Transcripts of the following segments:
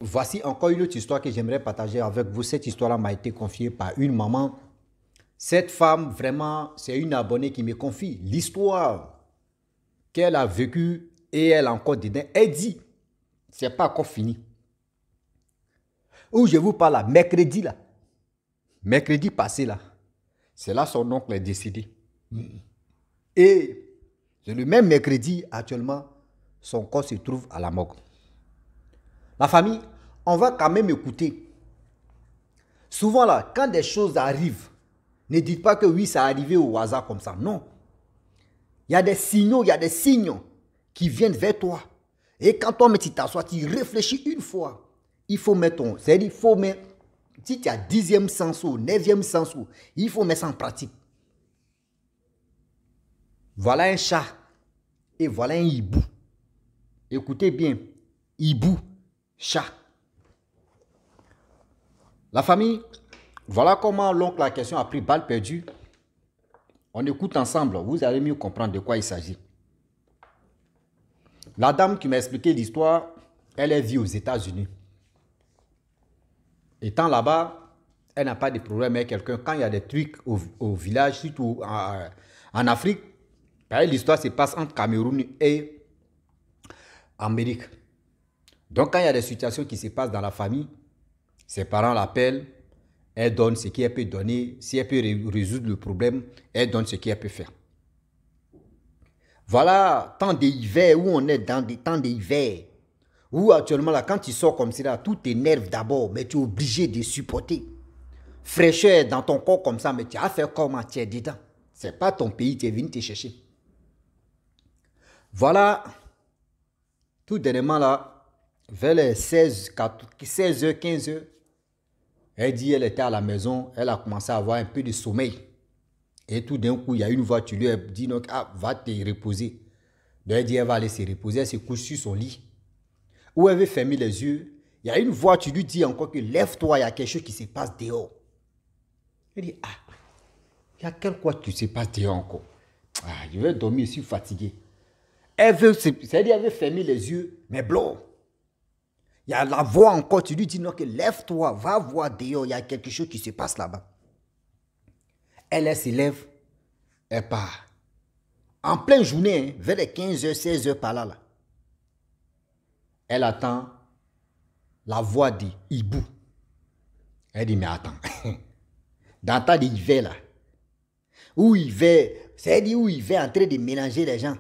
Voici encore une autre histoire que j'aimerais partager avec vous. Cette histoire-là m'a été confiée par une maman. Cette femme, vraiment, c'est une abonnée qui me confie l'histoire qu'elle a vécue et elle a encore dedans. Elle dit, c'est pas encore fini. Où je vous parle là, mercredi passé là, c'est là son oncle est décédé. Et le même mercredi, actuellement, son corps se trouve à la morgue. La famille, on va quand même écouter. Souvent là, quand des choses arrivent, ne dites pas que oui, ça est arrivé au hasard comme ça. Non. Il y a des signaux, il y a des signes qui viennent vers toi. Et quand toi, tu t'assois, tu réfléchis une fois. Il faut mettre ton... C'est-à-dire, il faut mettre... Si tu as 10e sens ou 9e sens, il faut mettre ça en pratique. Voilà un chat et voilà un hibou. Écoutez bien. Hibou, chat. La famille, voilà comment l'oncle la question a pris balle perdue. On écoute ensemble, vous allez mieux comprendre de quoi il s'agit. La dame qui m'a expliqué l'histoire, elle vit aux États-Unis. Étant là-bas, elle n'a pas de problème avec quelqu'un. Quand il y a des trucs au village, surtout en Afrique, l'histoire se passe entre Cameroun et Amérique. Donc quand il y a des situations qui se passent dans la famille, ses parents l'appellent, elle donne ce qu'elle peut donner. Si elle peut résoudre le problème, elle donne ce qu'elle peut faire. Voilà, temps d'hiver où on est dans des temps d'hiver. Où actuellement, là, quand tu sors comme ça, tout t'énerve d'abord, mais tu es obligé de supporter. Fraîcheur dans ton corps comme ça, mais tu as fait comment tu es dedans. Ce n'est pas ton pays, tu es venu te chercher. Voilà, tout dernièrement là, vers les 16h, 15h, elle dit qu'elle était à la maison, elle a commencé à avoir un peu de sommeil. Et tout d'un coup, il y a une voix, tu lui as dit, donc, ah, va te reposer. Donc, elle dit, elle va aller se reposer, elle se couche sur son lit. Où elle veut fermer les yeux, il y a une voix, tu lui dis encore que lève-toi, il y a quelque chose qui se passe dehors. Elle dit, ah, il y a quelque chose qui se passe dehors encore. Ah, je vais dormir, je suis fatigué. Elle veut, c'est-à-dire, elle veut fermer les yeux, mais blanc. Il y a la voix encore, tu lui dis non, que lève-toi, va voir dehors, il y a quelque chose qui se passe là-bas. Elle se lève, elle part. En pleine journée, hein, vers les 15h, 16h par là, là. Elle attend la voix de hibou. Elle dit, mais attends, dans le temps d'hiver là, où il va, c'est-à-dire où il va en train de mélanger les gens,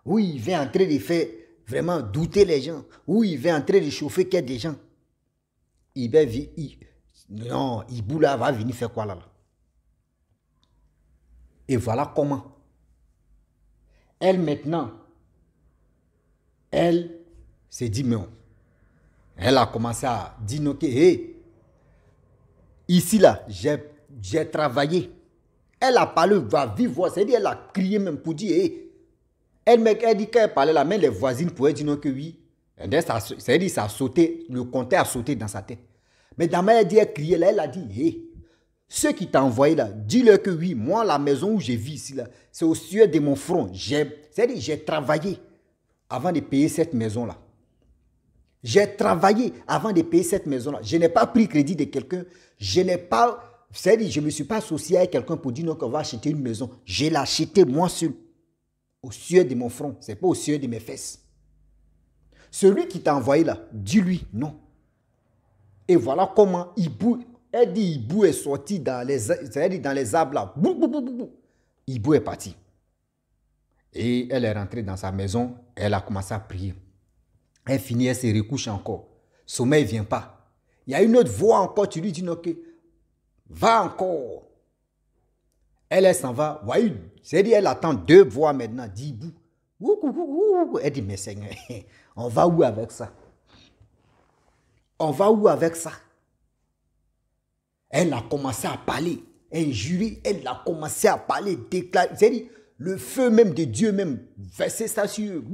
où il va en train de faire vraiment douter les gens, où il va en train de chauffer qu'il y a des gens. Non, hibou là va venir faire quoi là? Et voilà comment. Elle maintenant, elle s'est dit, mais elle a commencé à dire, ok, hey, ici là, j'ai travaillé. Elle a parlé, va vivre, c'est-à-dire elle a crié même pour dire, hey. Elle dit qu'elle parlait là, même les voisines pouvaient dire non que oui. C'est-à-dire ça a sauté, le compteur a sauté dans sa tête. Mais dans elle dit, elle criait là, elle a dit, hey. Ceux qui t'ont envoyé là, dis-leur que oui, moi, la maison où je vis ici, là, c'est au sueur de mon front. C'est-à-dire, j'ai travaillé avant de payer cette maison-là. J'ai travaillé avant de payer cette maison-là. Je n'ai pas pris crédit de quelqu'un. Je n'ai pas, c'est-à-dire, je ne me suis pas associé avec quelqu'un pour dire non, qu'on va acheter une maison. Je l'ai acheté moi seul. Au sueur de mon front. Ce n'est pas au sueur de mes fesses. Celui qui t'a envoyé là, dis-lui non. Et voilà comment Hibou. Elle dit Hibou est sorti dans les arbres là. Bou, bou, bou, bou. Hibou est parti. Et elle est rentrée dans sa maison. Elle a commencé à prier. Elle finit, elle se recouche encore. Sommeil ne vient pas. Il y a une autre voix encore. Tu lui dis ok. Va encore. Elle s'en va. Voyez, c'est-à-dire elle attend deux voix maintenant. D'Hibou. Elle dit mais Seigneur, on va où avec ça? On va où avec ça? Elle a commencé à parler, injurier, elle a commencé à parler, déclarer, c'est-à-dire le feu même de Dieu même, verser ça sur eux.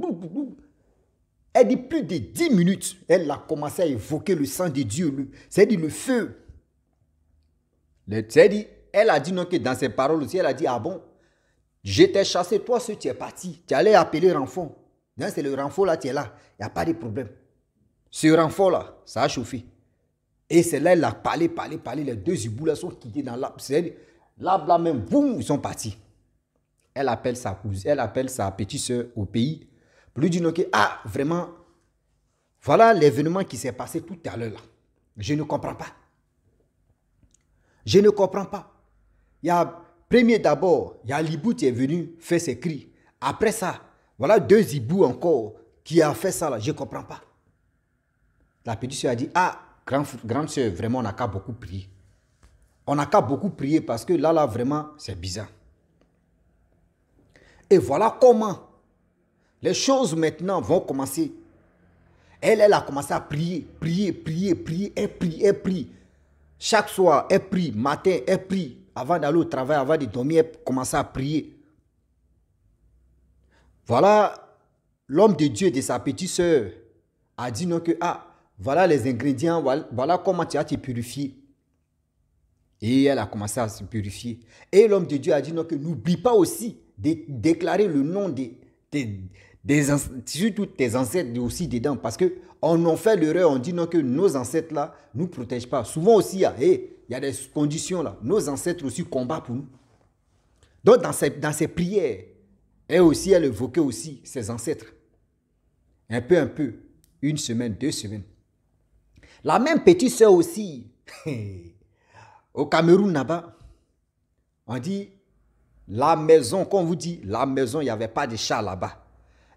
Elle dit plus de 10 minutes, elle a commencé à évoquer le sang de Dieu, c'est-à-dire le feu. C'est-à-dire, elle a dit non que dans ses paroles aussi, elle a dit, ah bon, je t'ai chassé, toi seul tu es parti, tu allais appeler renfort. C'est le renfort là, tu es là, il n'y a pas de problème. Ce renfort-là, ça a chauffé. Et c'est là, elle a parlé. Les deux hiboux là sont quittés dans l'arbre. L'arbre là même, boum, ils sont partis. Elle appelle sa cousine, elle appelle sa petite soeur au pays. Pour lui dire que, ah, vraiment, voilà l'événement qui s'est passé tout à l'heure là. Je ne comprends pas. Je ne comprends pas. Il y a, premier d'abord, il y a l'hibou qui est venu faire ses cris. Après ça, voilà deux hiboux encore qui a fait ça là. Je ne comprends pas. La petite soeur a dit, ah, grande soeur, vraiment, on n'a qu'à beaucoup prier. On n'a qu'à beaucoup prier parce que là, vraiment, c'est bizarre. Et voilà comment les choses maintenant vont commencer. Elle a commencé à prier. Elle prie. Chaque soir, elle prie. Matin, elle prie. Avant d'aller au travail, avant de dormir, elle commençait à prier. Voilà, l'homme de Dieu de sa petite soeur a dit non que, ah, voilà les ingrédients, voilà comment tu as te purifier. Et elle a commencé à se purifier. Et l'homme de Dieu a dit non que n'oublie pas aussi de déclarer le nom surtout tes ancêtres aussi dedans. Parce qu'on en fait l'erreur, on dit non que nos ancêtres là ne nous protègent pas. Souvent aussi, il y a des conditions là. Nos ancêtres aussi combattent pour nous. Donc dans ses prières, elle évoquait aussi ses ancêtres. Un peu. Une semaine, 2 semaines. La même petite soeur aussi, au Cameroun là-bas, on dit, la maison, comme on vous dit, la maison, il n'y avait pas de chat là-bas.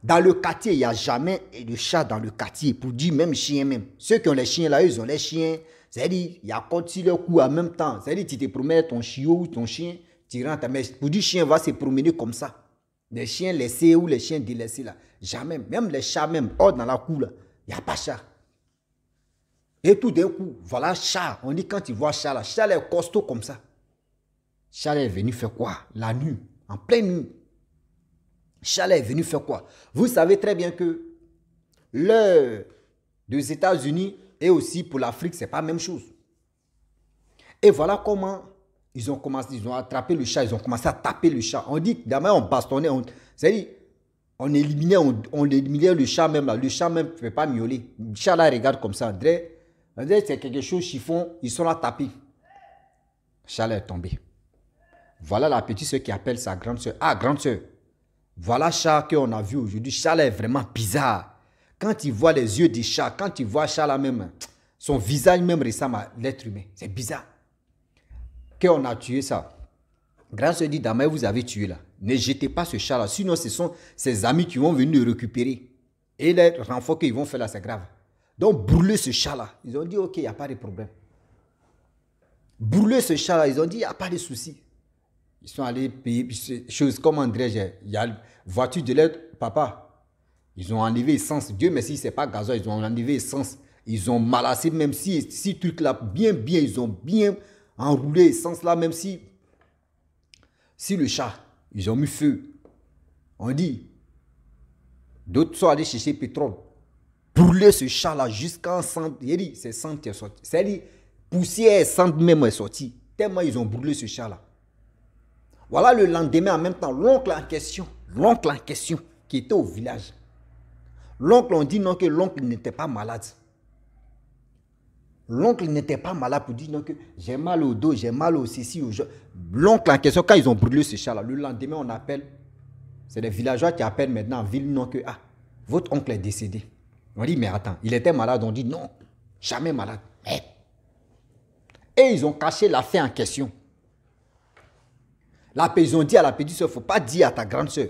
Dans le quartier, il n'y a jamais de chat dans le quartier, pour dire même chien même. Ceux qui ont les chiens là, ils ont les chiens. C'est-à-dire, il y a quand le coup en même temps. C'est-à-dire, tu te promènes ton chiot ou ton chien, tu rentres. Mais pour dire chien va se promener comme ça. Les chiens laissés ou les chiens délaissés là. Jamais. Même les chats même, hors dans la cour là, il n'y a pas chat. Et tout d'un coup, voilà chat. On dit quand tu vois chat là, chat est costaud comme ça. Chat est venu faire quoi? La nuit, en pleine nuit. Chat est venu faire quoi? Vous savez très bien que l'heure des États-Unis et aussi pour l'Afrique, ce n'est pas la même chose. Et voilà comment ils ont commencé, ils ont attrapé le chat, ils ont commencé à taper le chat. On dit que d'abord on bastonnait, c'est-à-dire on éliminait le chat même là. Le chat même ne peut pas miauler. Le chat là regarde comme ça. André, c'est quelque chose chiffon, ils sont là tapés. Le chat là est tombé. Voilà la petite soeur qui appelle sa grande soeur. Ah, grande soeur, voilà le chat qu'on a vu aujourd'hui. Le chat là est vraiment bizarre. Quand tu vois les yeux du chat, quand tu vois le chat là même, son visage même ressemble à l'être humain. C'est bizarre. Qu'on a tué ça. Grande soeur dit, demain vous avez tué là. Ne jetez pas ce chat là. Sinon, ce sont ses amis qui vont venir le récupérer. Et les renforts qu'ils vont faire là, c'est grave. Donc, brûlez ce chat là. Ils ont dit, ok, il n'y a pas de problème. Brûlez ce chat là. Ils ont dit, il n'y a pas de souci. Ils sont allés payer choses comme André, il y a la voiture de l'aide, papa. Ils ont enlevé essence. Dieu merci, ce n'est pas gasoil, ils ont enlevé essence. Ils ont malassé, même si truc là, bien, ils ont bien enroulé essence là, même si le chat, ils ont mis feu. On dit, d'autres sont allés chercher pétrole. Brûler ce chat là jusqu'en centre. Il dit, c'est centre qui est sorti. C'est-à-dire, poussière et centre même est sorti. Tellement ils ont brûlé ce chat là. Voilà le lendemain en même temps, l'oncle en question qui était au village. L'oncle, on dit non que l'oncle n'était pas malade. L'oncle n'était pas malade pour dire non que j'ai mal au dos, j'ai mal au ceci. L'oncle en question, quand ils ont brûlé ce chat là, le lendemain on appelle, c'est les villageois qui appellent maintenant en ville, non que, ah, votre oncle est décédé. On dit, mais attends, il était malade, on dit non, jamais malade. Et ils ont caché la fait en question. Ils ont dit à la petite soeur, il ne faut pas dire à ta grande soeur.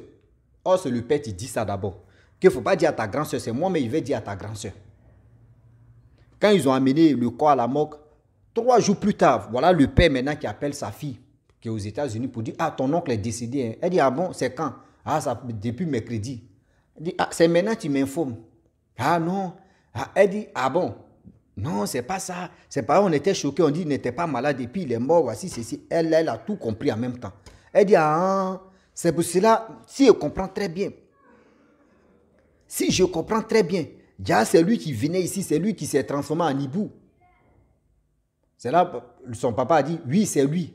Oh, c'est le père qui dit ça d'abord. Qu'il ne faut pas dire à ta grande soeur, c'est moi, mais il va dire à ta grande soeur. Quand ils ont amené le corps à la morgue, 3 jours plus tard, voilà le père maintenant qui appelle sa fille, qui est aux États-Unis, pour dire, ah, ton oncle est décédé. Hein. Elle dit, ah bon, c'est quand? Ah, ça, depuis mercredi. Elle dit, ah, c'est maintenant que tu m'informes. Ah non. Ah, elle dit, ah bon. Non, c'est pas ça. C'est pas, on était choqués, on dit, il n'était pas malade, et puis il est mort, voici, ceci. Elle a tout compris en même temps. Elle dit, ah, c'est pour cela, si je comprends très bien, c'est lui qui venait ici, c'est lui qui s'est transformé en hibou. C'est là, son papa a dit, oui, c'est lui.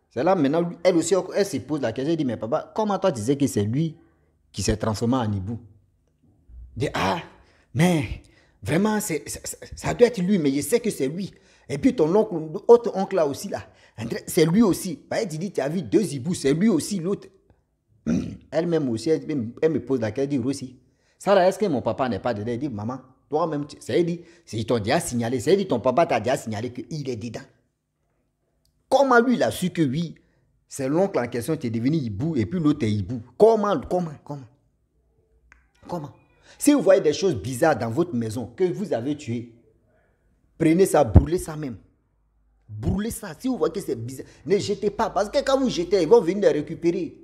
C'est là, maintenant, elle aussi, elle se pose la question, elle dit, mais papa, comment toi tu disais que c'est lui qui s'est transformé en hibou? Elle dit, ah, mais Vraiment, ça doit être lui, mais je sais que c'est lui. Et puis ton oncle, autre oncle là aussi, là, c'est lui aussi. Bah, elle dit, tu as vu deux hiboux, c'est lui aussi, l'autre. Elle-même aussi, elle me pose la question, elle dit aussi. Ça là, est-ce que mon papa n'est pas dedans? Elle dit, maman, toi-même, c'est dit, ils t'ont déjà signalé, c'est dit, ton papa t'a déjà signalé qu'il est dedans. Comment lui, il a su que oui, c'est l'oncle en question qui est devenu hibou et puis l'autre est hibou? Comment? Si vous voyez des choses bizarres dans votre maison que vous avez tué, prenez ça, brûlez ça même. Brûlez ça. Si vous voyez que c'est bizarre, ne jetez pas. Parce que quand vous jetez, ils vont venir les récupérer.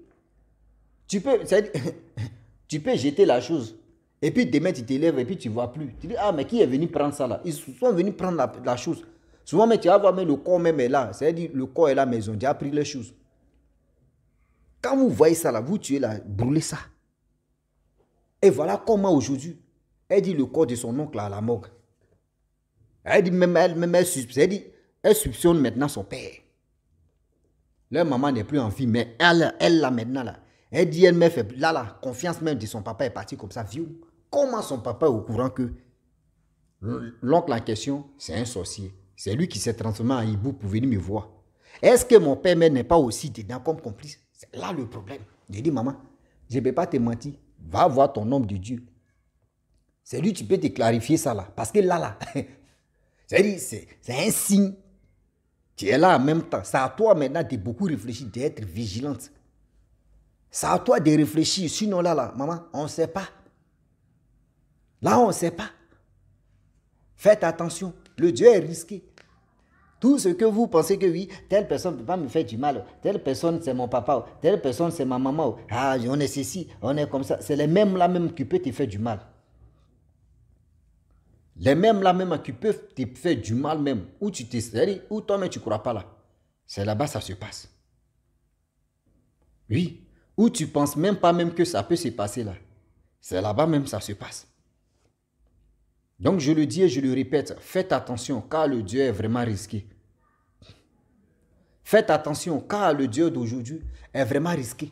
Tu peux jeter la chose. Et puis demain, tu te lèves et puis tu ne vois plus. Tu dis, ah, mais qui est venu prendre ça là? Ils sont venus prendre la chose. Souvent, mais tu vas voir, mais le corps même est là. C'est-à-dire, le corps est là, mais ils ont déjà pris les choses. Quand vous voyez ça là, vous tuez là, brûlez ça. Et voilà comment aujourd'hui, elle dit le corps de son oncle à la morgue. Elle dit même elle soupçonne maintenant son père. Leur maman n'est plus en vie, mais elle là maintenant là. Elle dit elle me fait là confiance même de son papa est parti comme ça. Vieux. Comment son papa est au courant que l'oncle en question, c'est un sorcier. C'est lui qui s'est transformé en hibou pour venir me voir. Est-ce que mon père n'est pas aussi dedans comme complice? C'est là le problème. J'ai dit maman, je ne peux pas te mentir. Va voir ton homme de Dieu. C'est lui qui peut te clarifier ça là. Parce que là, c'est un signe. Tu es là en même temps. C'est à toi maintenant de beaucoup réfléchir, d'être vigilante. C'est à toi de réfléchir. Sinon là, maman, on ne sait pas. Là, on ne sait pas. Faites attention. Le Dieu est risqué. Tout ce que vous pensez que oui, telle personne ne peut pas me faire du mal, telle personne c'est mon papa, telle personne c'est ma maman, ah, on est ceci, on est comme ça, c'est les mêmes là même qui peuvent te faire du mal. Les mêmes là même qui peuvent te faire du mal même, où tu te sais, où toi-même tu ne crois pas là. C'est là-bas ça se passe. Oui, où tu ne penses même pas même que ça peut se passer là. C'est là-bas même ça se passe. Donc je le dis et je le répète, faites attention car le Dieu est vraiment risqué. Faites attention car le Dieu d'aujourd'hui est vraiment risqué.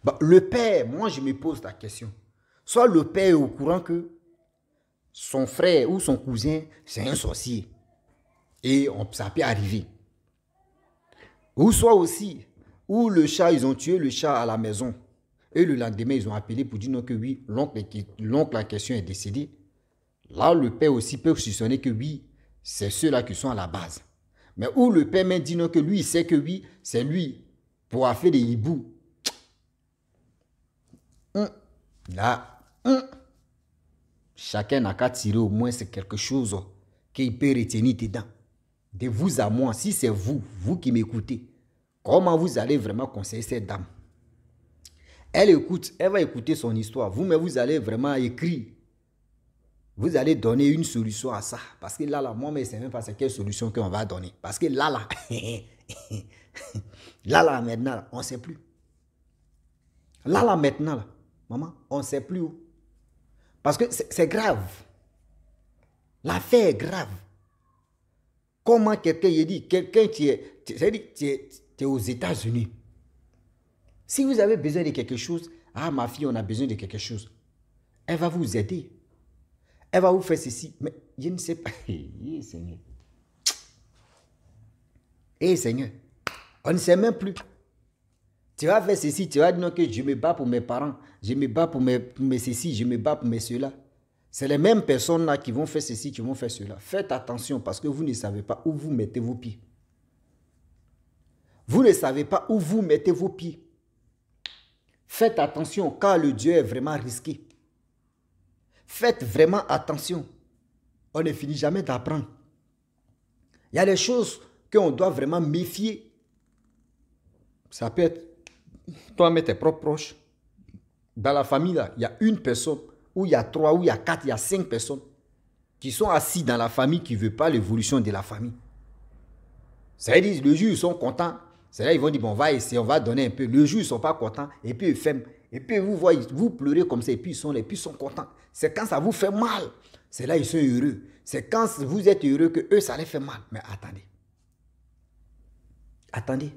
Bah, le père, moi je me pose la question. Soit le père est au courant que son frère ou son cousin c'est un sorcier. Et ça peut arriver. Ou soit aussi, où le chat, ils ont tué le chat à la maison. Et le lendemain, ils ont appelé pour dire non, que oui, l'oncle en question est décédé. Là, le père aussi peut soupçonner que oui, c'est ceux-là qui sont à la base. Mais où le père même dit non, que lui, il sait que oui, c'est lui pour avoir fait des hiboux. Là, chacun n'a qu'à tirer au moins c'est quelque chose qu'il peut retenir dedans. De vous à moi, si c'est vous, vous qui m'écoutez, comment vous allez vraiment conseiller cette dame? Elle écoute, elle va écouter son histoire. Vous, mais vous allez vraiment écrire. Vous allez donner une solution à ça. Parce que là, moi, mais je ne sais même pas c'est quelle solution qu'on va donner. Parce que là, maintenant, on ne sait plus. Là, maintenant, maman, on ne sait plus où. Parce que c'est grave. L'affaire est grave. Comment quelqu'un dit, quelqu'un qui est aux États-Unis. Si vous avez besoin de quelque chose, ah, ma fille, on a besoin de quelque chose. Elle va vous aider. Elle va vous faire ceci. Mais je ne sais pas. Seigneur. Seigneur. On ne sait même plus. Tu vas faire ceci. Tu vas dire non, que je me bats pour mes parents. Je me bats pour mes ceci. Je me bats pour mes cela. C'est les mêmes personnes-là qui vont faire ceci, qui vont faire cela. Faites attention parce que vous ne savez pas où vous mettez vos pieds. Vous ne savez pas où vous mettez vos pieds. Faites attention car le Dieu est vraiment risqué. Faites vraiment attention. On ne finit jamais d'apprendre. Il y a des choses qu'on doit vraiment méfier. Ça peut être toi-même tes propres proches. Dans la famille, là, il y a une personne, ou il y a 3, ou il y a 4, il y a 5 personnes qui sont assis dans la famille qui ne veulent pas l'évolution de la famille. Ça veut dire, le jour, ils sont contents. C'est là ils vont dire, bon, on va essayer, on va donner un peu. Le jour, ils ne sont pas contents. Et puis, ils ferment. Et puis, vous voyez, vous pleurez comme ça. Et puis, ils sont contents. C'est quand ça vous fait mal. C'est là ils sont heureux. C'est quand vous êtes heureux que eux, ça les fait mal. Mais attendez. Attendez.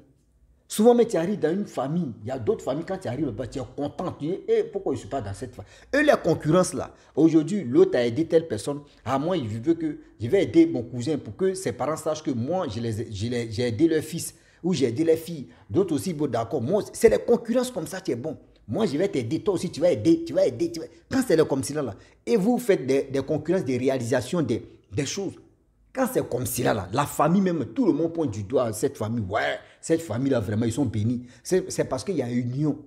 Souvent, mais tu arrives dans une famille, il y a d'autres familles, quand tu arrives là-bas, tu es content, tu dis, eh, pourquoi je ne suis pas dans cette famille? Eux, la concurrence là, aujourd'hui, l'autre a aidé telle personne, à moi, je veux que je vais aider mon cousin pour que ses parents sachent que moi, j'ai aidé leur fils ou j'ai aidé les filles. D'autres aussi, bon, d'accord, moi, c'est les concurrences comme ça, tu es bon. Moi, je vais t'aider, toi aussi, tu vas aider, tu vas aider, tu vas... Quand c'est comme cela là, et vous faites des concurrences, des réalisations, des choses. Quand c'est comme cela, là, la famille même, tout le monde pointe du doigt à cette famille. Ouais, cette famille-là, vraiment, ils sont bénis. C'est parce qu'il y a une union.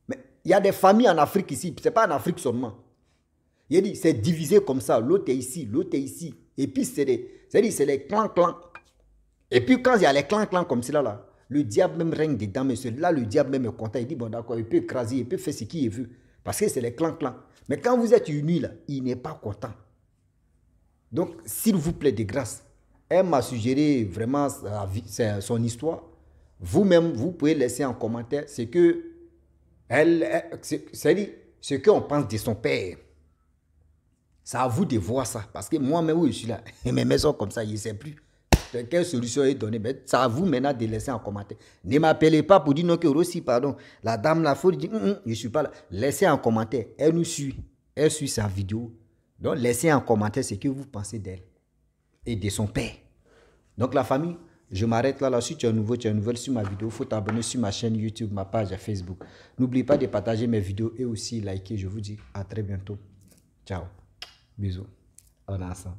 Mais il y a des familles en Afrique ici, ce n'est pas en Afrique seulement. Il a dit, c'est divisé comme ça. L'autre est ici, l'autre est ici. Et puis, c'est les clans. Et puis, quand il y a les clans comme cela, là, le diable même règne dedans. Mais là, le diable même est content. Il dit, bon, d'accord, il peut écraser, il peut faire ce qu'il veut. Parce que c'est les clans. Mais quand vous êtes unis, là, il n'est pas content. Donc, s'il vous plaît, de grâce, elle m'a suggéré vraiment son histoire. Vous-même, vous pouvez laisser en commentaire ce que ce qu'on pense de son père. C'est à vous de voir ça. Parce que moi-même, oui, je suis là. Et mes maisons comme ça, je ne sais plus. Quelle solution est donnée? C'est à vous maintenant de laisser en commentaire. Ne m'appelez pas pour dire non que aussi, pardon. La dame, la faute, dit, je ne suis pas là. Laissez en commentaire. Elle nous suit. Elle suit sa vidéo. Donc, laissez en commentaire ce que vous pensez d'elle et de son père. Donc, la famille, je m'arrête là. Si tu es nouveau, tu es nouvelle sur ma vidéo, il faut t'abonner sur ma chaîne YouTube, ma page Facebook. N'oublie pas de partager mes vidéos et aussi liker. Je vous dis à très bientôt. Ciao. Bisous. On est ensemble.